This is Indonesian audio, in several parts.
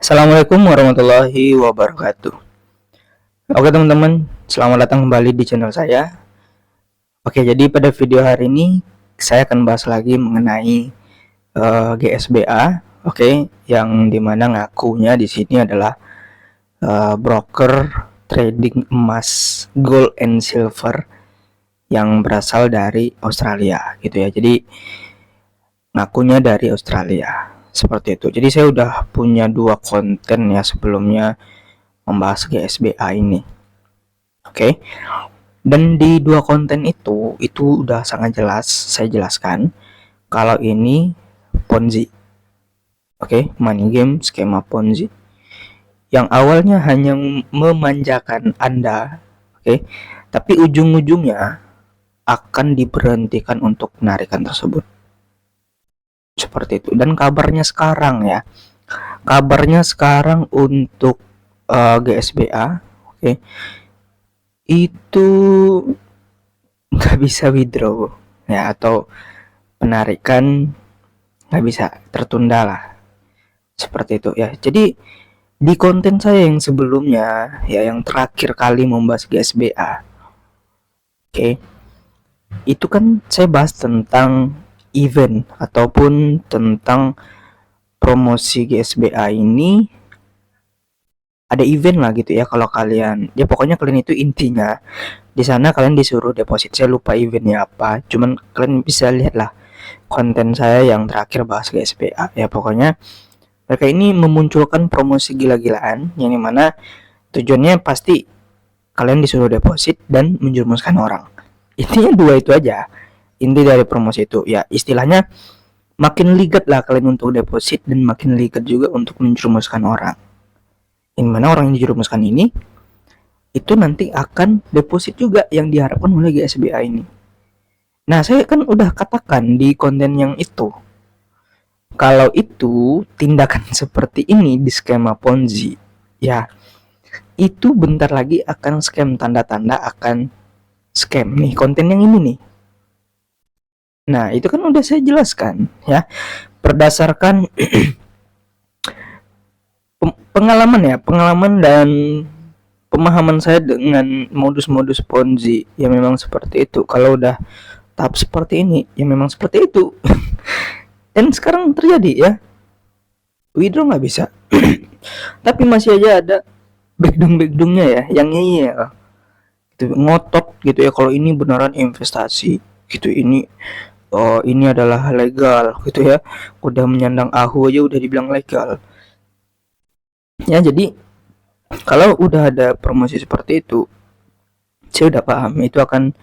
Assalamualaikum warahmatullahi wabarakatuh. Oke teman-teman, selamat datang kembali di channel saya. Oke, jadi pada video hari ini saya akan bahas lagi mengenai GSBA. Oke, yang dimana ngakunya di sini adalah broker trading emas gold and silver yang berasal dari Australia, gitu ya. Jadi ngakunya dari Australia seperti itu. Jadi saya udah punya 2 konten ya sebelumnya membahas GSBA ini. Oke. Dan di 2 konten itu udah sangat jelas saya jelaskan kalau ini Ponzi. Oke, money game skema Ponzi. Yang awalnya hanya memanjakan Anda, oke, tapi ujung-ujungnya akan diberhentikan untuk penarikan tersebut. Seperti itu. Dan kabarnya sekarang ya. Kabarnya sekarang untuk GSBA, oke, itu nggak bisa withdraw ya, atau penarikan nggak bisa, tertunda lah, seperti itu ya. Jadi di konten saya yang sebelumnya ya, yang terakhir kali membahas GSBA, oke, itu kan saya bahas tentang event ataupun tentang promosi GSBA ini. Ada event lah gitu ya, kalau kalian ya, pokoknya kalian itu intinya di sana kalian disuruh deposit. Saya lupa eventnya apa, cuman kalian bisa lihat lah konten saya yang terakhir bahas GSBA ya. Pokoknya mereka ini memunculkan promosi gila-gilaan yang dimana tujuannya pasti kalian disuruh deposit dan menjerumuskan orang. Intinya 2 itu aja inti dari promosi itu ya. Istilahnya makin ligat lah kalian untuk deposit dan makin ligat juga untuk menjerumuskan orang. Yang mana orang yang dijerumuskan ini itu nanti akan deposit juga yang diharapkan oleh GSBA ini. Nah, saya kan udah katakan di konten yang itu, kalau itu tindakan seperti ini di skema Ponzi, ya itu bentar lagi akan scam, tanda-tanda akan scam nih konten yang ini nih. Nah, itu kan udah saya jelaskan ya, berdasarkan pengalaman dan pemahaman saya dengan modus-modus Ponzi yang memang seperti itu. Kalau udah tahap seperti ini ya memang seperti itu. Dan sekarang terjadi ya, withdraw nggak bisa. Tapi masih aja ada backdong-backdongnya ya, yang ngeyel gitu, ngotot gitu ya, kalau ini beneran investasi gitu, ini ini adalah legal gitu ya. Udah menyandang ahu aja udah dibilang legal ya. Jadi kalau udah ada promosi seperti itu, saya udah paham itu akan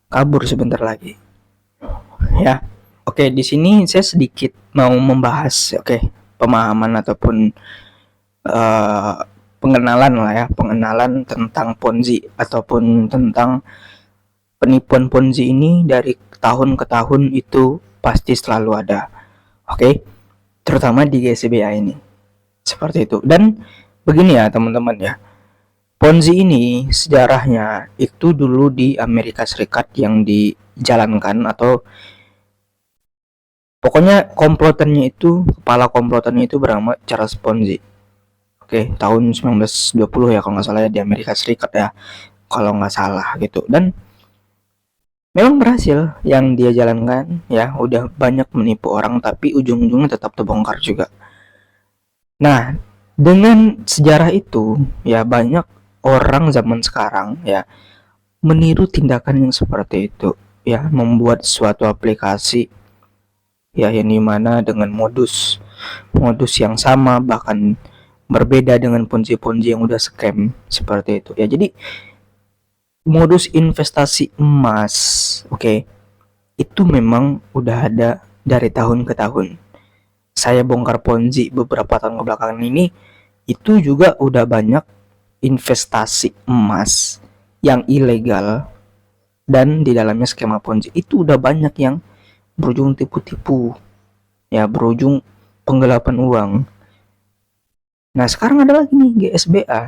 kabur sebentar lagi ya. Oke, di sini saya sedikit mau membahas pemahaman ataupun pengenalan lah ya, pengenalan tentang Ponzi ataupun tentang penipuan Ponzi ini. Dari tahun ke tahun itu pasti selalu ada, oke, terutama di GSBA ini seperti itu. Dan begini ya teman-teman ya, Ponzi ini sejarahnya itu dulu di Amerika Serikat yang dijalankan, atau pokoknya komplotannya itu, kepala komplotannya itu bernama Charles Ponzi. Oke, tahun 1920 ya kalau nggak salah ya, di Amerika Serikat ya, kalau nggak salah gitu. Dan memang berhasil yang dia jalankan ya, udah banyak menipu orang, tapi ujung-ujungnya tetap terbongkar juga. Nah, dengan sejarah itu ya, banyak orang zaman sekarang ya meniru tindakan yang seperti itu ya, membuat suatu aplikasi ya yang dimana dengan modus yang sama, bahkan berbeda dengan ponzi-ponzi yang udah scam seperti itu ya. Jadi modus investasi emas, oke, itu memang udah ada dari tahun ke tahun. Saya bongkar Ponzi beberapa tahun kebelakangan ini, itu juga udah banyak investasi emas yang ilegal, dan di dalamnya skema Ponzi itu udah banyak yang berujung tipu-tipu ya, berujung penggelapan uang. Nah, sekarang ada lagi nih GSBA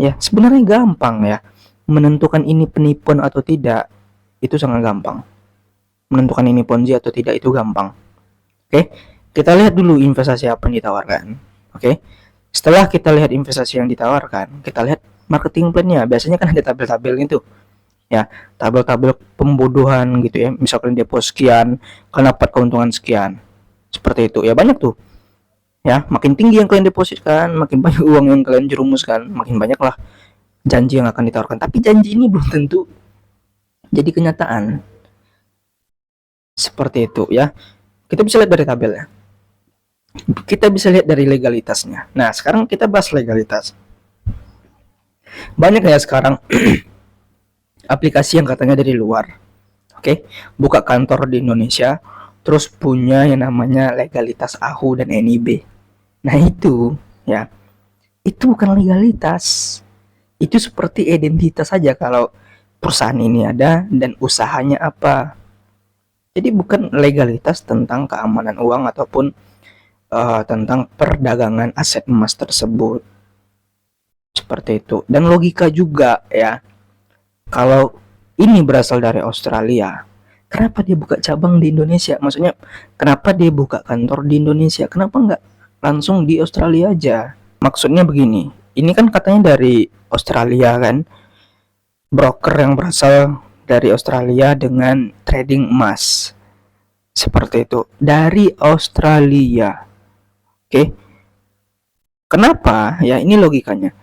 ya. Sebenarnya gampang ya menentukan ini penipuan atau tidak, itu sangat gampang. Menentukan ini Ponzi atau tidak itu gampang. Oke, kita lihat dulu investasi apa yang ditawarkan. Oke. Setelah kita lihat investasi yang ditawarkan, kita lihat marketing plan-nya. Biasanya kan ada tabel-tabelnya tuh. Ya, tabel-tabel pembodohan gitu ya. Misalkan deposit sekian, kalian dapat keuntungan sekian. Seperti itu. Ya banyak tuh. Ya, makin tinggi yang kalian depositkan, makin banyak uang yang kalian jerumuskan, makin banyaklah janji yang akan ditawarkan. Tapi janji ini belum tentu jadi kenyataan. Seperti itu ya. Kita bisa lihat dari tabelnya. Kita bisa lihat dari legalitasnya. Nah, sekarang kita bahas legalitas. Banyak ya sekarang aplikasi yang katanya dari luar. Oke, buka kantor di Indonesia, terus punya yang namanya legalitas AHU dan NIB. Nah, itu ya. Itu bukan legalitas. Itu seperti identitas saja kalau perusahaan ini ada dan usahanya apa. Jadi bukan legalitas tentang keamanan uang ataupun tentang perdagangan aset emas tersebut. Seperti itu. Dan logika juga ya. Kalau ini berasal dari Australia, kenapa dia buka cabang di Indonesia? Maksudnya, kenapa dia buka kantor di Indonesia? Kenapa nggak langsung di Australia aja? Maksudnya begini, ini kan katanya dari Australia kan, broker yang berasal dari Australia dengan trading emas. Seperti itu, dari Australia. Oke. Kenapa? Ya, ini logikanya.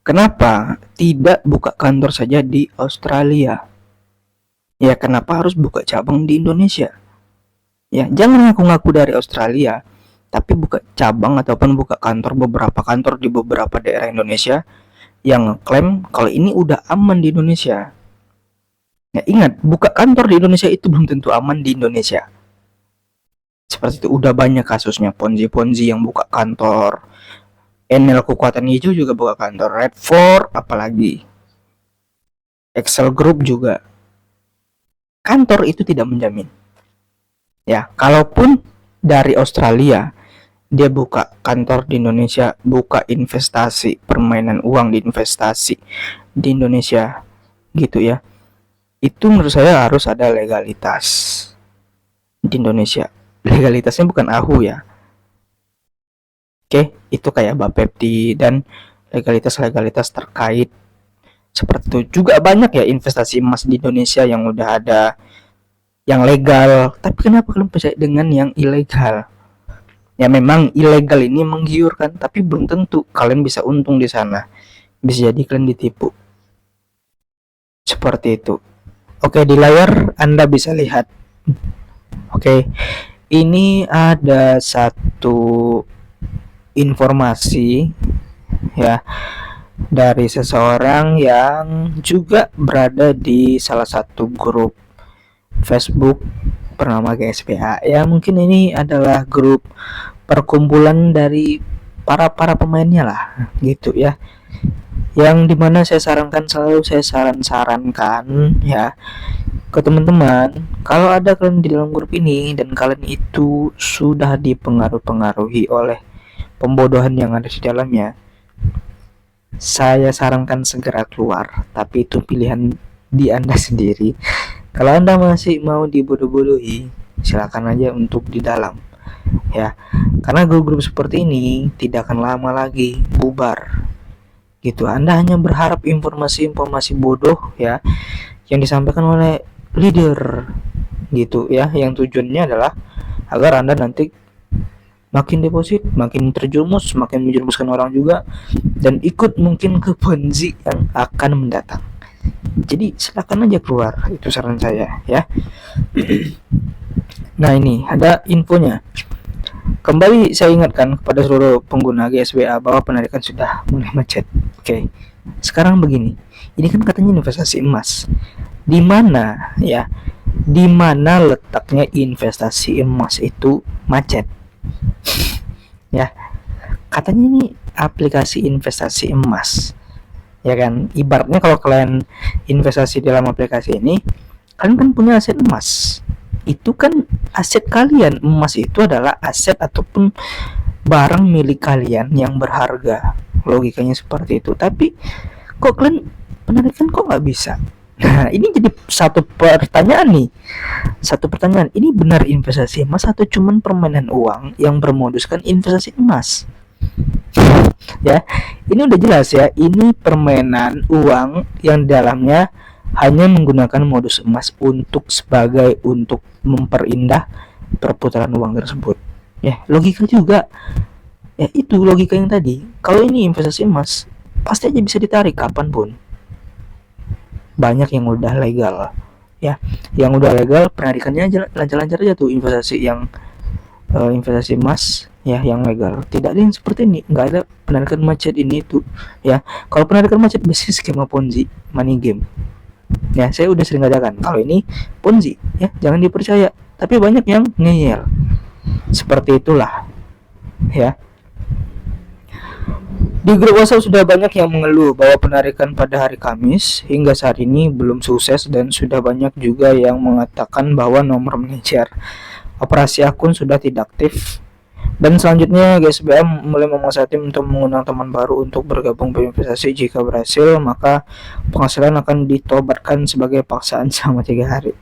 Kenapa tidak buka kantor saja di Australia? Ya, kenapa harus buka cabang di Indonesia? Ya, jangan ngaku-ngaku dari Australia, tapi buka cabang ataupun buka kantor, beberapa kantor di beberapa daerah Indonesia yang klaim kalau ini udah aman di Indonesia. Ya, ingat, buka kantor di Indonesia itu belum tentu aman di Indonesia. Seperti itu, udah banyak kasusnya Ponzi yang buka kantor. NL Kekuatan Hijau juga buka kantor, Red4 apalagi. Excel Group juga. Kantor itu tidak menjamin. Ya, kalaupun dari Australia dia buka kantor di Indonesia, buka investasi, permainan uang di investasi di Indonesia gitu ya. Itu menurut saya harus ada legalitas di Indonesia. Legalitasnya bukan AHU ya. Oke, itu kayak Bapepti dan legalitas-legalitas terkait seperti itu. Juga banyak ya investasi emas di Indonesia yang udah ada yang legal, tapi kenapa kalian percaya dengan yang ilegal? Ya memang ilegal ini menggiurkan, tapi belum tentu kalian bisa untung di sana. Bisa jadi kalian ditipu. Seperti itu. Oke, di layar Anda bisa lihat. Oke, ini ada satu informasi ya dari seseorang yang juga berada di salah satu grup Facebook bernama GSPA. Ya mungkin ini adalah grup perkumpulan dari para pemainnya lah gitu ya, yang dimana saya selalu sarankan ya ke teman-teman, kalau ada kalian di dalam grup ini dan kalian itu sudah dipengaruhi oleh pembodohan yang ada di dalamnya, saya sarankan segera keluar. Tapi itu pilihan di Anda sendiri. Kalau Anda masih mau dibodoh-bodohi, silakan aja untuk di dalam ya, karena grup-grup seperti ini tidak akan lama lagi bubar gitu. Anda hanya berharap informasi-informasi bodoh ya yang disampaikan oleh leader gitu ya, yang tujuannya adalah agar Anda nanti makin deposit, makin terjerumus, makin menjerumuskan orang juga, dan ikut mungkin ke Ponzi yang akan mendatang. Jadi silakan aja keluar, itu saran saya ya. Nah, ini ada infonya. Kembali saya ingatkan kepada seluruh pengguna GSBA bahwa penarikan sudah mulai macet. Oke. Sekarang begini. Ini kan katanya investasi emas. Di mana ya? Di mana letaknya investasi emas itu macet? Ya, katanya ini aplikasi investasi emas, ya kan? Ibaratnya kalau kalian investasi dalam aplikasi ini, kalian kan punya aset emas. Itu kan aset kalian. Emas itu adalah aset ataupun barang milik kalian yang berharga. Logikanya seperti itu. Tapi kok kalian penarikan kok nggak bisa? Nah, ini jadi satu pertanyaan nih. Satu pertanyaan, ini benar investasi emas atau cuman permainan uang yang bermoduskan investasi emas? Ya, ini udah jelas ya, ini permainan uang yang dalamnya hanya menggunakan modus emas untuk memperindah perputaran uang tersebut. Ya, logika juga. Ya, itu logika yang tadi. Kalau ini investasi emas, pasti aja bisa ditarik kapanpun. Banyak yang udah legal. Ya, yang udah legal penarikannya aja lancar-lancar aja tuh, investasi emas ya yang legal. Tidak ada yang seperti ini, nggak ada penarikan macet ini itu ya. Kalau penarikan macet biasanya skema ponzi, money game ya. Saya udah sering katakan kalau ini ponzi ya, jangan dipercaya. Tapi banyak yang ngeyel seperti itulah ya. Di grup WhatsApp sudah banyak yang mengeluh bahwa penarikan pada hari Kamis hingga saat ini belum sukses, dan sudah banyak juga yang mengatakan bahwa nomor manajer operasi akun sudah tidak aktif. Dan selanjutnya GSBA mulai memaksa tim untuk mengundang teman baru untuk bergabung berinvestasi. Jika berhasil, maka penghasilan akan ditobatkan sebagai paksaan selama 3 hari.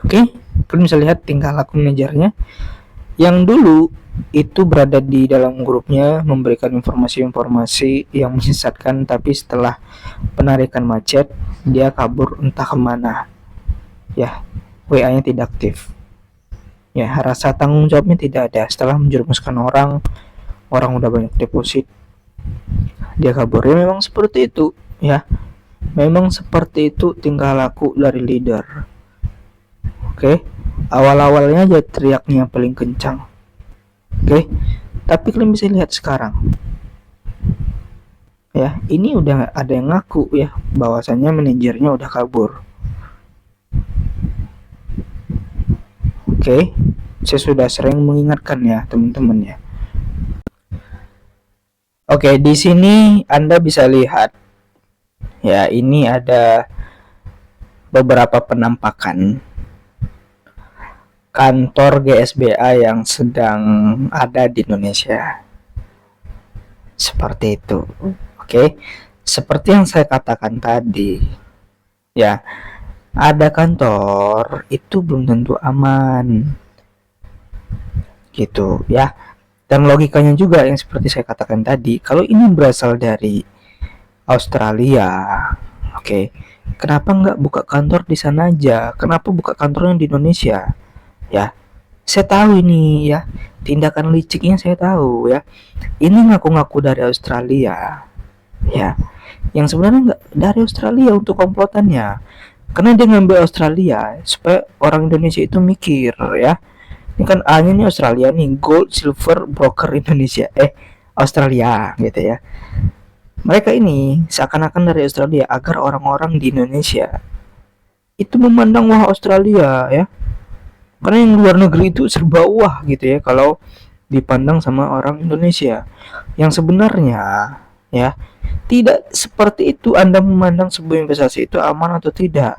Oke, kalian bisa lihat tingkah laku manajernya yang dulu itu berada di dalam grupnya memberikan informasi-informasi yang menyesatkan, tapi setelah penarikan macet dia kabur entah kemana ya, WA-nya tidak aktif ya, rasa tanggung jawabnya tidak ada. Setelah menjerumuskan orang udah banyak deposit, dia kabur. Ya memang seperti itu ya, memang seperti itu tingkah laku dari leader. Oke, awal-awalnya aja teriaknya paling kencang. Oke, tapi kalian bisa lihat sekarang ya, ini udah ada yang ngaku ya bahwasannya manajernya udah kabur. Oke, saya sudah sering mengingatkan ya teman-teman ya. Oke, di sini Anda bisa lihat ya, ini ada beberapa penampakan kantor GSBA yang sedang ada di Indonesia. Seperti itu. Oke. Seperti yang saya katakan tadi, ya, ada kantor itu belum tentu aman. Gitu, ya. Dan logikanya juga yang seperti saya katakan tadi, kalau ini berasal dari Australia, oke, kenapa nggak buka kantor di sana aja? Kenapa buka kantornya di Indonesia? Ya, saya tahu ini ya, tindakan liciknya saya tahu ya. Ini ngaku-ngaku dari Australia ya, yang sebenarnya nggak dari Australia untuk komplotannya, karena dia ngambil Australia supaya orang Indonesia itu mikir ya, ini kan A-nya nih Australia nih, gold silver broker Indonesia Australia gitu ya. Mereka ini seakan-akan dari Australia agar orang-orang di Indonesia itu memandang wah Australia ya, karena yang luar negeri itu serba wah gitu ya kalau dipandang sama orang Indonesia. Yang sebenarnya ya tidak seperti itu. Anda memandang sebuah investasi itu aman atau tidak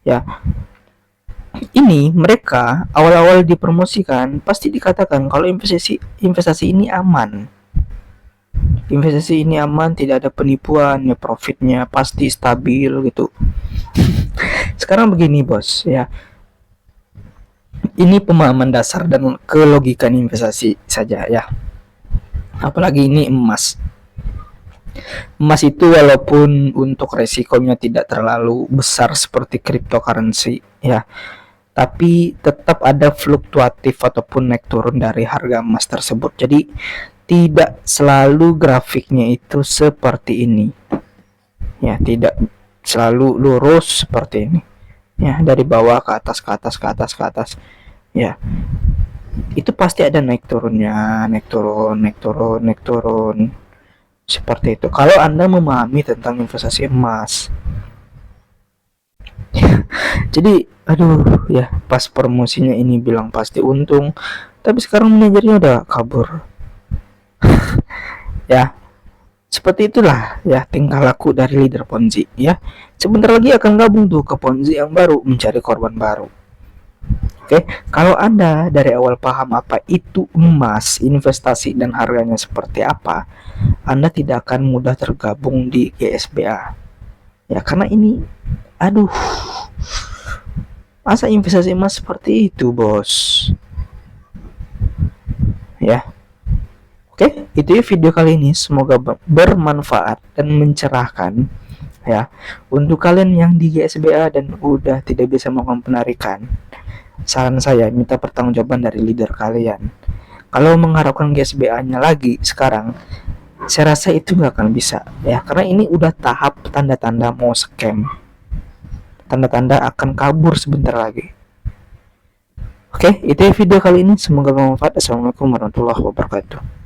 ya. Ini mereka awal-awal dipromosikan pasti dikatakan kalau investasi ini aman. Investasi ini aman, tidak ada penipuan ya, profitnya pasti stabil gitu. Sekarang begini bos ya, ini pemahaman dasar dan kelogikan investasi saja ya. Apalagi ini emas. Emas itu walaupun untuk resikonya tidak terlalu besar seperti cryptocurrency ya, tapi tetap ada fluktuatif ataupun naik turun dari harga emas tersebut. Jadi tidak selalu grafiknya itu seperti ini. Ya, tidak selalu lurus seperti ini. Ya, dari bawah ke atas ke atas ke atas ke atas. Ya, itu pasti ada naik turunnya, naik turun, naik turun, naik turun. Seperti itu. Kalau Anda memahami tentang investasi emas. Jadi, aduh ya, pas promosinya ini bilang pasti untung, tapi sekarang manajernya udah kabur. Ya, seperti itulah ya tingkah laku dari leader Ponzi ya. Sebentar lagi akan gabung tuh ke Ponzi yang baru, mencari korban baru. Oke, kalau Anda dari awal paham apa itu emas, investasi dan harganya seperti apa, Anda tidak akan mudah tergabung di GSBA. Ya, karena ini aduh, masa investasi emas seperti itu, bos? Ya. Oke, itu ya video kali ini. Semoga bermanfaat dan mencerahkan ya untuk kalian yang di GSBA dan udah tidak bisa melakukan penarikan. Saran saya, minta pertanggungjawaban dari leader kalian. Kalau mengharapkan GSBA-nya lagi sekarang, saya rasa itu nggak akan bisa ya, karena ini udah tahap tanda-tanda mau scam, tanda-tanda akan kabur sebentar lagi. Oke, itu ya video kali ini. Semoga bermanfaat. Assalamualaikum warahmatullahi wabarakatuh.